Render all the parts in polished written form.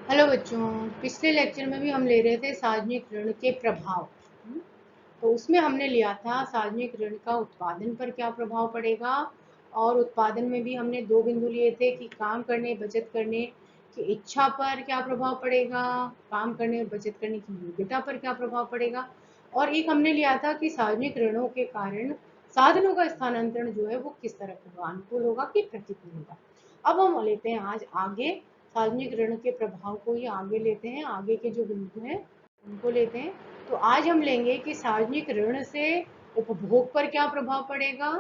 Hello बच्चों। पिछले lecture में भी हम ले रहे थे सार्वजनिक ऋण के प्रभाव। तो उसमें हमने लिया था सार्वजनिक ऋण का उत्पादन पर क्या प्रभाव पड़ेगा, और उत्पादन में भी हमने दो बिंदु लिए थे कि काम करने बचत करने की इच्छा पर क्या प्रभाव पड़ेगा, काम करने और बचत करने की योग्यता पर क्या प्रभाव पड़ेगा, और एक हमने लिया था कि सार्वजनिक ऋणों के कारण साधनों का स्थानांतरण जो है वो किस तरह होगा, अनुकूल होगा कि प्रतिकूल होगा। अब हम लेते हैं आज आगे सार्वजनिक ऋण के प्रभाव को ही आगे लेते हैं, आगे के जो बिंदु हैं उनको लेते हैं। तो आज हम लेंगे कि सार्वजनिक ऋण से उपभोग पर क्या प्रभाव पड़ेगा,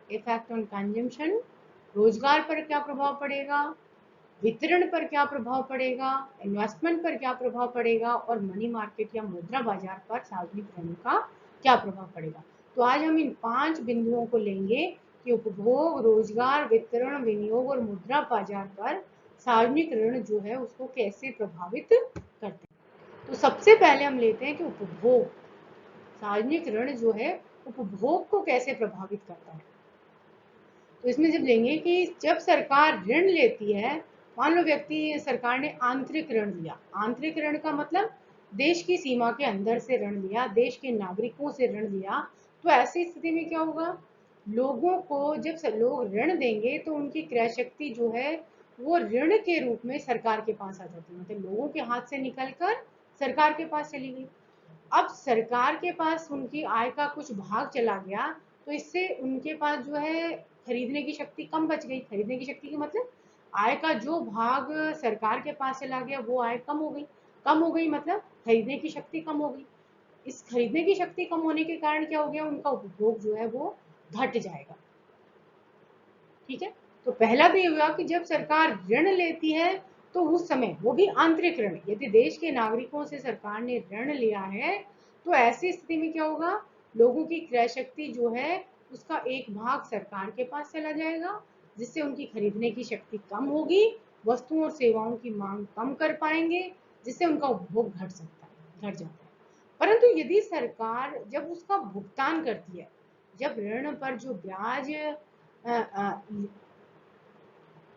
इफेक्ट ऑन कंजम्पशन, रोजगार पर क्या प्रभाव पड़ेगा, वितरण पर क्या प्रभाव पड़ेगा, इन्वेस्टमेंट पर क्या प्रभाव पड़ेगा, और मनी मार्केट या मुद्रा बाजार पर सार्वजनिक ऋण का क्या प्रभाव पड़ेगा। तो आज हम इन 5 बिंदुओं को लेंगे कि उपभोग, रोजगार, वितरण, विनियोग और मुद्रा बाजार पर सार्वजनिक ऋण जो है उसको कैसे प्रभावित करते हैं। तो सबसे पहले हम लेते हैं कि उपभोग, सार्वजनिक ऋण जो है उपभोग को कैसे प्रभावित करता है। तो इसमें जब लेंगे कि जब सरकार ऋण लेती है, मान लो व्यक्ति सरकार ने आंतरिक ऋण लिया, आंतरिक ऋण का मतलब देश की सीमा के अंदर से ऋण लिया, देश के नागरिकों से ऋण लिया, तो ऐसी स्थिति में क्या होगा, लोगों को जब लोग ऋण देंगे तो उनकी क्रय शक्ति जो है वो ऋण के रूप में सरकार के पास आ जाती है, मतलब लोगों के हाथ से निकलकर सरकार के पास चली गई। अब सरकार के पास उनकी आय का कुछ भाग चला गया, तो इससे उनके पास जो है खरीदने की शक्ति कम बच गई। खरीदने की शक्ति का मतलब आय का जो भाग सरकार के पास चला गया वो आय कम हो गई। कम हो गई मतलब खरीदने की शक्ति कम हो गई। इस खरीदने की शक्ति कम होने के कारण क्या हो गया, उनका उपभोग जो है वो घट जाएगा। ठीक है। तो पहला तो ये हुआ कि जब सरकार ऋण लेती है तो उस समय वो भी आंतरिक ऋण, यदि देश के नागरिकों से सरकार ने ऋण लिया है तो ऐसी स्थिति में क्या होगा, लोगों की क्रय शक्ति जो है उसका एक भाग सरकार के पास चला जाएगा, जिससे उनकी खरीदने की शक्ति कम होगी, वस्तुओं और सेवाओं की मांग कम कर पाएंगे, जिससे उनका उपभोग घट सकता है, घट जाता है। परंतु यदि सरकार जब उसका भुगतान करती है, जब ऋण पर जो ब्याज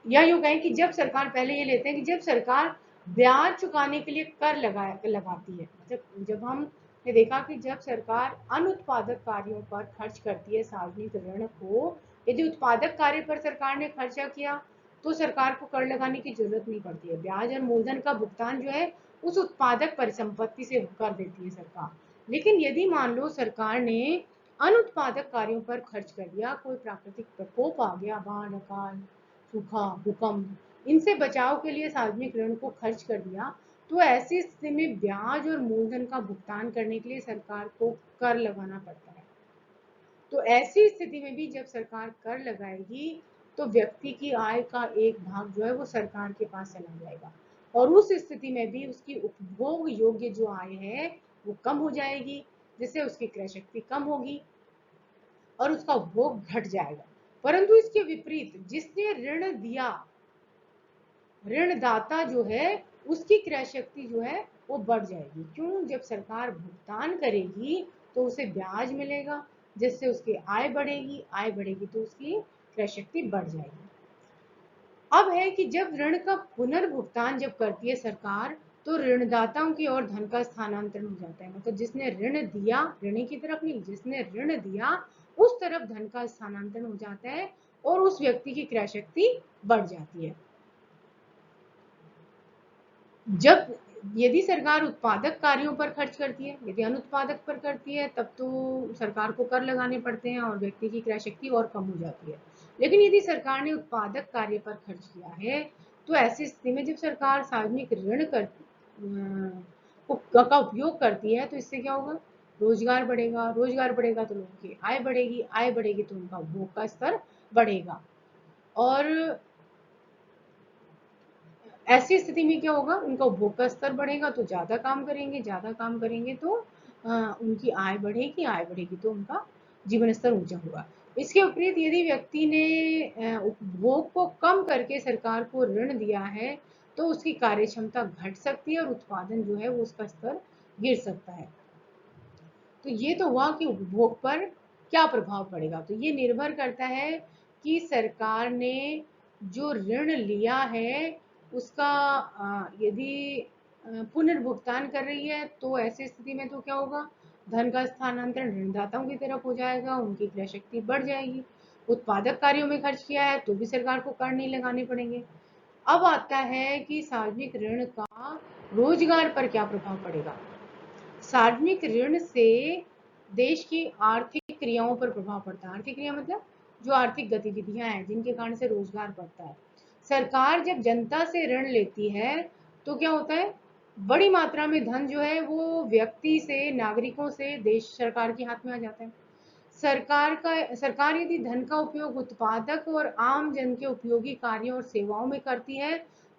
या यूं कहें कि जब सरकार, पहले ये लेते हैं कि जब सरकार ब्याज चुकाने के लिए कर लगाती है, मतलब जब हम ने देखा कि जब सरकार अनुत्पादक कार्यों पर खर्च करती है सार्वजनिक ऋण को, यदि उत्पादक कार्य पर सरकार ने खर्चा किया तो सरकार को कर लगाने की जरूरत नहीं पड़ती है, ब्याज और मूलधन का भुगतान जो है उस उत्पादक परिसंपत्ति से कर देती है सरकार। लेकिन यदि मान लो सरकार ने अनुत्पादक कार्यों पर खर्च कर दिया, कोई प्राकृतिक प्रकोप आ गया, बाढ़ अकाल सूखा भूकंप, इनसे बचाव के लिए सार्वजनिक ऋण को खर्च कर दिया, तो ऐसी स्थिति में ब्याज और मूलधन का भुगतान करने के लिए सरकार को कर लगाना पड़ता है। तो ऐसी स्थिति में भी जब सरकार कर लगाएगी तो व्यक्ति की आय का एक भाग जो है वो सरकार के पास चला जाएगा, और उस स्थिति में भी उसकी उपभोग योग्य जो आय है वो कम हो जाएगी, जिससे उसकी क्रय शक्ति कम होगी और उसका उपभोग घट जाएगा। परंतु इसके विपरीत जिसने ऋण दिया, ऋणदाता जो है उसकी क्रय शक्ति जो है वो बढ़ जाएगी। क्यों, जब सरकार भुगतान करेगी तो उसे ब्याज मिलेगा, जिससे उसकी आय बढ़ेगी, आय बढ़ेगी तो उसकी क्रय शक्ति बढ़ जाएगी। अब है कि जब ऋण का पुनर्भुगतान जब करती है सरकार तो ऋणदाताओं की ओर धन का स्थानांतरण हो जाता है, मतलब जिसने ऋण दिया, ऋणी की तरफ नहीं, जिसने ऋण दिया उस तरफ धन का स्थानांतरण हो जाता है और उस व्यक्ति की क्रय शक्ति बढ़ जाती है। जब यदि सरकार उत्पादक कार्यों पर खर्च करती है, यदि अनुत्पादक पर करती है तब तो सरकार को कर लगाने पड़ते हैं और व्यक्ति की क्रय शक्ति और कम हो जाती है। लेकिन यदि सरकार ने उत्पादक कार्य पर खर्च किया है तो ऐसी स्थिति में जब सरकार सार्वजनिक ऋण का उपयोग करती है तो इससे क्या होगा, रोजगार बढ़ेगा, रोजगार बढ़ेगा तो लोगों की आय बढ़ेगी, आय बढ़ेगी तो उनका उपभोग का स्तर बढ़ेगा, और ऐसी स्थिति में क्या होगा, उनका उपभोग का स्तर बढ़ेगा तो ज्यादा काम करेंगे, ज्यादा काम करेंगे तो उनकी आय बढ़ेगी, आय बढ़ेगी तो उनका जीवन स्तर ऊंचा होगा। इसके विपरीत यदि व्यक्ति ने उपभोग को कम करके सरकार को ऋण दिया है तो उसकी कार्य क्षमता घट सकती है और उत्पादन जो है वो उसका स्तर गिर सकता है। तो ये तो हुआ कि उपभोग पर क्या प्रभाव पड़ेगा, तो ये निर्भर करता है कि सरकार ने जो ऋण लिया है उसका यदि पुनर्भुगतान कर रही है तो ऐसी स्थिति में तो क्या होगा, धन का स्थानांतरण ऋणदाताओं की तरफ हो जाएगा, उनकी क्रय शक्ति बढ़ जाएगी। उत्पादक कार्यों में खर्च किया है तो भी सरकार को कर नहीं लगाने पड़ेंगे। अब आता है कि सार्वजनिक ऋण का रोजगार पर क्या प्रभाव पड़ेगा। सार्वजनिक ऋण से देश की आर्थिक क्रियाओं पर प्रभाव पड़ता है। आर्थिक क्रिया मतलब जो आर्थिक गतिविधियां हैं जिनके कारण से रोजगार बढ़ता है। सरकार जब जनता से ऋण लेती है तो क्या होता है, बड़ी मात्रा में धन जो है वो व्यक्ति से, नागरिकों से देश सरकार के हाथ में आ जाता है। सरकार यदि धन का उपयोग उत्पादक और आम जन के उपयोगी कार्यों और सेवाओं में करती है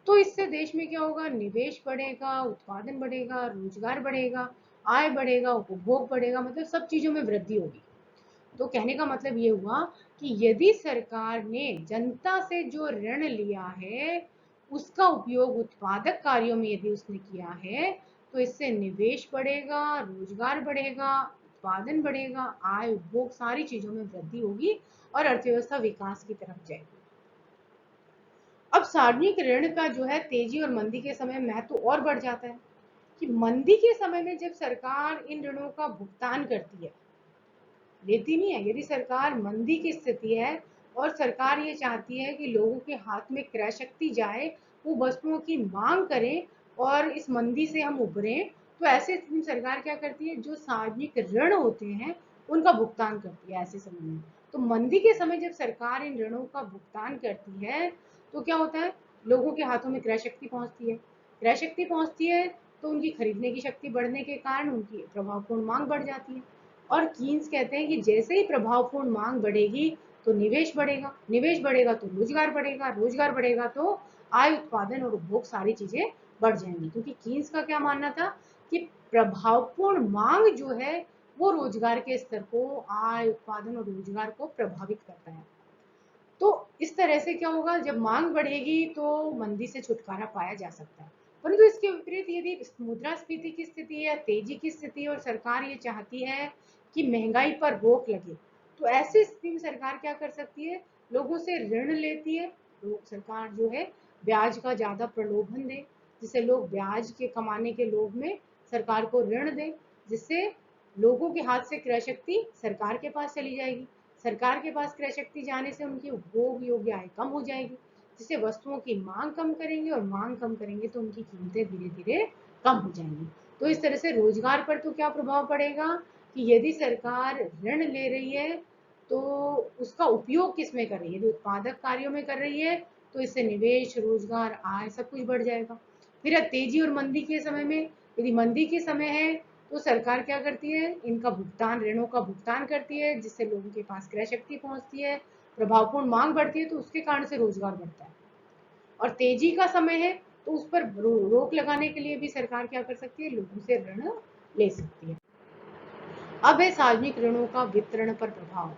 तो इससे देश में क्या होगा, निवेश बढ़ेगा, उत्पादन बढ़ेगा, रोजगार बढ़ेगा, आय बढ़ेगा, उपभोग बढ़ेगा, मतलब सब चीजों में वृद्धि होगी। तो कहने का मतलब ये हुआ कि यदि सरकार ने जनता से जो ऋण लिया है उसका उपयोग उत्पादक कार्यों में यदि उसने किया है तो इससे निवेश बढ़ेगा, रोजगार बढ़ेगा, उत्पादन बढ़ेगा, आय, उपभोग, सारी चीजों में वृद्धि होगी और अर्थव्यवस्था विकास की तरफ जाएगी। अब सार्वजनिक ऋण का जो है तेजी और मंदी के समय महत्व और बढ़ जाता है कि मंदी के समय में जब सरकार इन ऋणों का भुगतान करती है, लेती नहीं है, यदि सरकार मंदी की स्थिति है और सरकार ये चाहती है कि लोगों के हाथ में क्रय शक्ति जाए, वो वस्तुओं की मांग करें और इस मंदी से हम उभरें, तो ऐसे स्थिति में सरकार क्या करती है, जो सार्वजनिक ऋण होते हैं उनका भुगतान करती है ऐसे समय में। तो मंदी के समय जब सरकार इन ऋणों का भुगतान करती है तो क्या होता है, लोगों के हाथों में क्रय शक्ति पहुंचती है। क्रय शक्ति पहुंचती है तो उनकी खरीदने की शक्ति बढ़ने के कारण उनकी प्रभावपूर्ण मांग बढ़ जाती है। और कीन्स कहते हैं कि जैसे ही प्रभावपूर्ण मांग बढ़ेगी तो निवेश बढ़ेगा, निवेश बढ़ेगा तो रोजगार बढ़ेगा, रोजगार बढ़ेगा तो आय, उत्पादन और उपभोग, सारी चीजें बढ़ जाएंगी। क्योंकि कीन्स का क्या मानना था कि प्रभावपूर्ण मांग जो है वो रोजगार के स्तर को, आय, उत्पादन और रोजगार को प्रभावित करता है। तो इस तरह से क्या होगा, जब मांग बढ़ेगी तो मंदी से छुटकारा पाया जा सकता है। परंतु इसके विपरीत यदि मुद्रास्फीति की स्थिति या तेजी की स्थिति और सरकार ये चाहती है कि महंगाई पर रोक लगे तो ऐसी स्थिति में सरकार क्या कर सकती है, लोगों से ऋण लेती है। तो सरकार जो है ब्याज का ज्यादा प्रलोभन दे, जिससे लोग ब्याज के कमाने के लोभ में सरकार को ऋण दें, जिससे लोगों के हाथ से क्रय शक्ति सरकार के पास चली जाएगी। सरकार के पास क्रय शक्ति जाने से उनकी उपभोग योग्य आय कम हो जाएगी, जिससे वस्तुओं की मांग कम करेंगे और मांग कम करेंगे तो उनकी कीमतें धीरे धीरे कम हो जाएंगी। तो इस तरह से रोजगार पर तो क्या प्रभाव पड़ेगा कि यदि सरकार ऋण ले रही है तो उसका उपयोग किस में कर रही है, यदि उत्पादक कार्यों में कर रही है तो इससे निवेश, रोजगार, आय सब कुछ बढ़ जाएगा। फिर तेजी और मंदी के समय में, यदि मंदी के समय है तो सरकार क्या करती है, इनका भुगतान, ऋणों का भुगतान करती है, जिससे लोगों के पास क्रय शक्ति पहुंचती है, प्रभावपूर्ण मांग बढ़ती है तो उसके कारण से रोजगार बढ़ता है। और तेजी का समय है तो उस पर रोक लगाने के लिए भी सरकार क्या कर सकती है, लोगों से ऋण ले सकती है। अब है सार्वजनिक ऋणों का वितरण पर प्रभाव।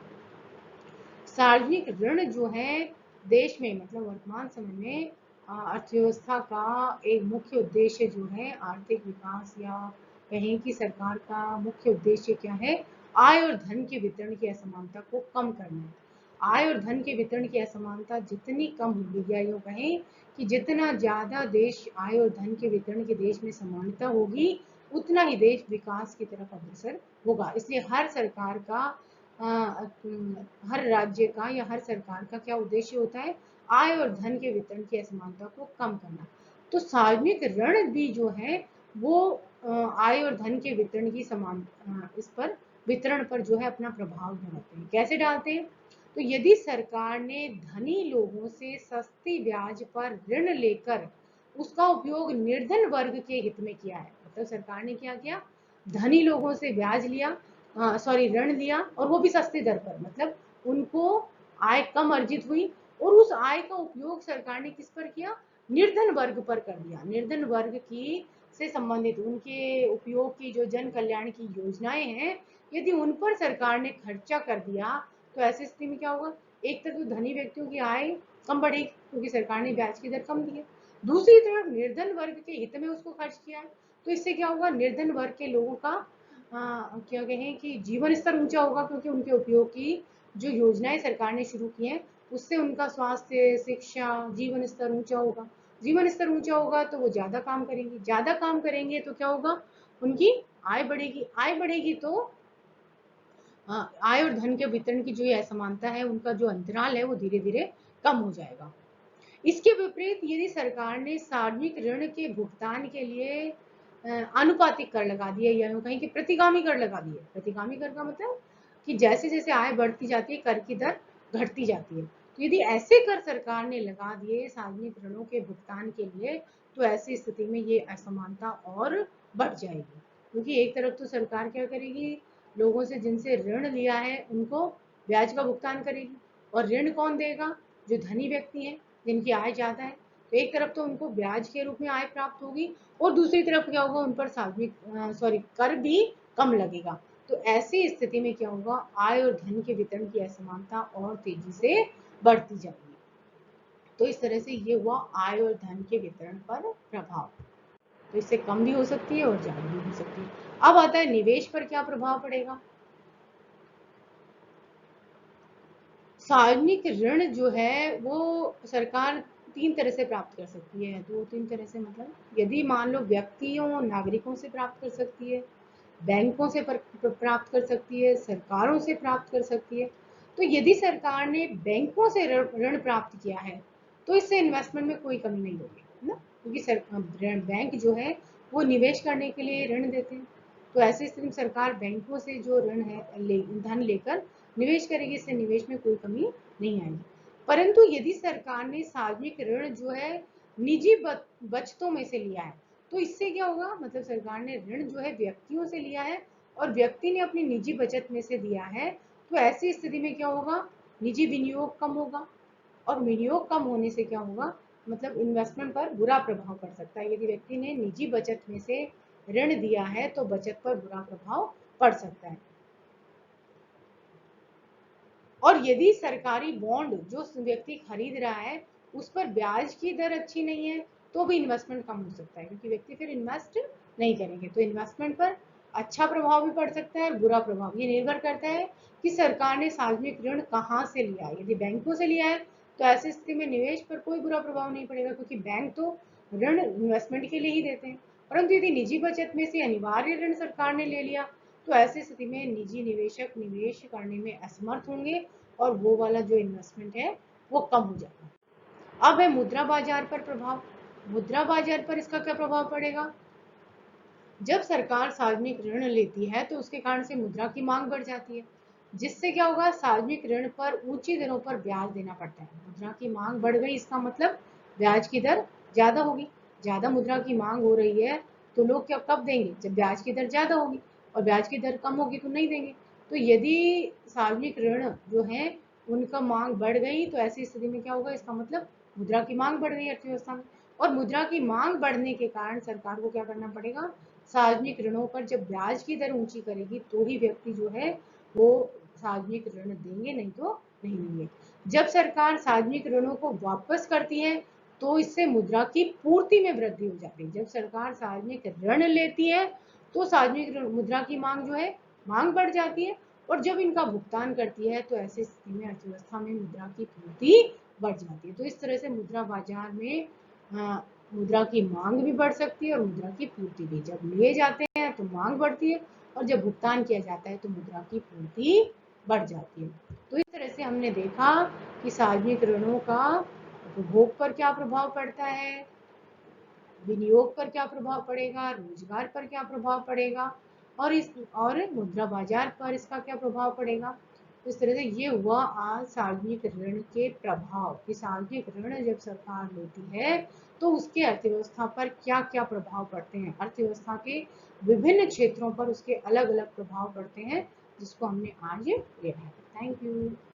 सार्वजनिक ऋण जो है देश में, मतलब वर्तमान समय में अर्थव्यवस्था का एक मुख्य उद्देश्य जो है, आर्थिक विकास या कहें कि सरकार का मुख्य उद्देश्य क्या है, आय और धन के वितरण की असमानता को कम करना है। आय और धन के वितरण की असमानता जितनी कम होगी, या यूं कहें कि जितना ज्यादा देश आय और धन के वितरण के देश में समानता होगी उतना ही देश विकास की तरफ अग्रसर होगा। इसलिए हर सरकार का हर राज्य का या हर सरकार का क्या उद्देश्य होता है, आय और धन के वितरण की असमानता को कम करना। तो सार्वजनिक ऋण भी जो है वो आय और धन के वितरण की समान इस पर वितरण पर जो है अपना प्रभाव डालते हैं। कैसे डालते हैं, तो यदि सरकार ने धनी लोगों से सस्ती ब्याज पर ऋण लेकर उसका उपयोग निर्धन वर्ग के हित में किया है, मतलब सरकार ने क्या किया, धनी लोगों से ब्याज लिया, सॉरी ऋण लिया, और वो भी सस्ती दर पर, मतलब उनको आय कम अर्जित हुई और उस आय का उपयोग सरकार ने किस पर किया, निर्धन वर्ग पर कर दिया। निर्धन वर्ग की से संबंधित उनके उपयोग की जो जन कल्याण की योजनाएं हैं, यदि उन पर सरकार ने खर्चा कर दिया तो ऐसी स्थिति में क्या होगा, एक तरफ तो धनी व्यक्तियों की आय कम बढ़ेगी क्योंकि सरकार ने ब्याज की दर कम दी है, दूसरी तरफ निर्धन वर्ग के हित में उसको खर्च किया है तो इससे क्या होगा, निर्धन वर्ग के लोगों का क्या कहें कि जीवन स्तर ऊंचा होगा, क्योंकि उनके उपयोग की जो योजनाएं सरकार ने शुरू की हैं उससे उनका स्वास्थ्य, शिक्षा, जीवन स्तर ऊंचा होगा। जीवन स्तर ऊंचा होगा तो वो ज्यादा काम करेंगे, ज्यादा काम करेंगे तो क्या होगा, उनकी आय बढ़ेगी, आय बढ़ेगी तो आय और धन के वितरण की जो ये असमानता है, उनका जो अंतराल है वो धीरे धीरे कम हो जाएगा। इसके विपरीत यदि सरकार ने सार्वजनिक ऋण के भुगतान के लिए आनुपातिक कर लगा दिए, या यूं कहें कि प्रतिगामी कर लगा दिए। प्रतिगामी कर का मतलब कि जैसे जैसे आय बढ़ती जाती है कर की दर घटती जाती है। तो यदि ऐसे कर सरकार ने लगा दिए सार्वजनिक ऋणों के भुगतान के लिए, तो ऐसी स्थिति में ये असमानता और बढ़ जाएगी। क्योंकि एक तरफ तो सरकार क्या करेगी, लोगों से जिनसे ऋण लिया है उनको ब्याज का भुगतान करेगी, और ऋण कौन देगा, जो धनी व्यक्ति हैं जिनकी आय ज्यादा है। तो एक तरफ तो उनको ब्याज के रूप में आय प्राप्त होगी, और दूसरी तरफ क्या होगा, उन पर सार्वजनिक कर भी कम लगेगा। तो ऐसी स्थिति में क्या होगा, आय और धन के वितरण की असमानता और तेजी से बढ़ती जाएगी। तो इस तरह से ये हुआ आय और धन के वितरण पर प्रभाव। तो इससे कम भी हो सकती है और ज्यादा भी हो सकती है। अब आता है निवेश पर क्या प्रभाव पड़ेगा। सार्वजनिक ऋण जो है वो सरकार तीन तरह से प्राप्त कर सकती है। तो तीन तरह से मतलब यदि मान लो व्यक्तियों नागरिकों से प्राप्त कर सकती है, बैंकों से प्राप्त कर सकती है, सरकारों से प्राप्त कर सकती है। तो यदि सरकार ने बैंकों से ऋण प्राप्त किया है तो इससे इन्वेस्टमेंट में कोई कमी नहीं होगी, है ना, क्योंकि बैंक जो है वो निवेश करने के लिए ऋण देते हैं। तो ऐसी स्थिति में सरकार बैंकों से जो ऋण है धन लेकर निवेश करेगी, इससे निवेश में कोई कमी नहीं आएगी। परंतु यदि सरकार ने सार्वजनिक ऋण जो है निजी बचतों में से लिया है, तो इससे क्या होगा, मतलब सरकार ने ऋण जो है व्यक्तियों से लिया है और व्यक्ति ने अपनी निजी बचत में से दिया है, तो ऐसी स्थिति में क्या होगा, निजी विनियोग कम होगा, और विनियोग कम होने से क्या होगा, मतलब इन्वेस्टमेंट पर बुरा प्रभाव पड़ सकता है। यदि व्यक्ति ने निजी बचत में से ऋण दिया है तो बचत पर बुरा प्रभाव पड़ सकता है। और यदि सरकारी बॉन्ड जो व्यक्ति खरीद रहा है उस पर ब्याज की दर अच्छी नहीं है, तो भी इन्वेस्टमेंट कम हो सकता है, क्योंकि व्यक्ति फिर इन्वेस्ट नहीं करेंगे। तो इन्वेस्टमेंट पर अच्छा प्रभाव भी पड़ सकता है और बुरा प्रभाव। ये निर्भर करता है कि सरकार ने सार्वजनिक ऋण कहाँ से लिया है। यदि बैंकों से लिया है तो ऐसी स्थिति में निवेश पर कोई बुरा प्रभाव नहीं पड़ेगा, क्योंकि बैंक तो ऋण इन्वेस्टमेंट के लिए ही देते हैं। परंतु यदि निजी बचत में से अनिवार्य ऋण सरकार ने ले लिया, तो ऐसी स्थिति में निजी निवेशक निवेश करने में असमर्थ होंगे और वो वाला जो इन्वेस्टमेंट है वो कम हो जाएगा। अब है मुद्रा बाजार पर प्रभाव। मुद्रा बाजार पर इसका क्या प्रभाव पड़ेगा। जब सरकार सार्वजनिक ऋण लेती है तो उसके कारण से मुद्रा की मांग बढ़ जाती है, जिससे क्या होगा, सार्वजनिक ऋण पर ऊंची दरों पर ब्याज देना पड़ता है। मुद्रा की मांग बढ़ गई, इसका मतलब ब्याज की दर ज्यादा होगी। ज्यादा मुद्रा की मांग हो रही है तो लोग क्या कब देंगे, जब ब्याज की दर ज्यादा होगी, और ब्याज की दर कम होगी तो नहीं देंगे। तो यदि सार्वजनिक ऋण जो है उनका मांग बढ़ गई, तो ऐसी स्थिति में क्या होगा, इसका मतलब मुद्रा की मांग बढ़ गई अर्थव्यवस्था में। और मुद्रा की मांग बढ़ने के कारण सरकार को क्या करना पड़ेगा, सार्वजनिक ऋणों पर जब ब्याज की दर ऊंची करेगी तो ही व्यक्ति जो है वो सार्वजनिक ऋण देंगे, नहीं तो नहीं देंगे। जब सरकार सार्वजनिक ऋणों को वापस करती है तो इससे मुद्रा की पूर्ति में वृद्धि हो जाती है। जब सरकार सार्वजनिक ऋण लेती है तो सार्वजनिक मुद्रा की मांग जो है मांग बढ़ जाती है, और जब इनका भुगतान करती है तो ऐसी स्थिति में अर्थव्यवस्था में मुद्रा की पूर्ति बढ़ जाती है। तो इस तरह से मुद्रा बाजार में मुद्रा की मांग भी बढ़ सकती है और मुद्रा की पूर्ति भी। जब लिए जाते हैं तो मांग बढ़ती है, और जब भुगतान किया जाता है तो मुद्रा की पूर्ति बढ़ जाती है। तो इस तरह से हमने देखा कि सार्वजनिक ऋणों का उपभोग पर क्या प्रभाव पड़ता है, विनियोग पर क्या प्रभाव पड़ेगा, रोजगार पर क्या प्रभाव पड़ेगा, और मुद्रा बाजार पर इसका क्या प्रभाव पड़ेगा। तो इस तरह से ये हुआ आज सार्वजनिक ऋण के प्रभाव, कि सार्वजनिक ऋण जब सरकार लेती है तो उसके अर्थव्यवस्था पर क्या क्या प्रभाव पड़ते हैं। अर्थव्यवस्था के विभिन्न क्षेत्रों पर उसके अलग अलग प्रभाव पड़ते हैं, जिसको हमने आज लिया है। Thank you.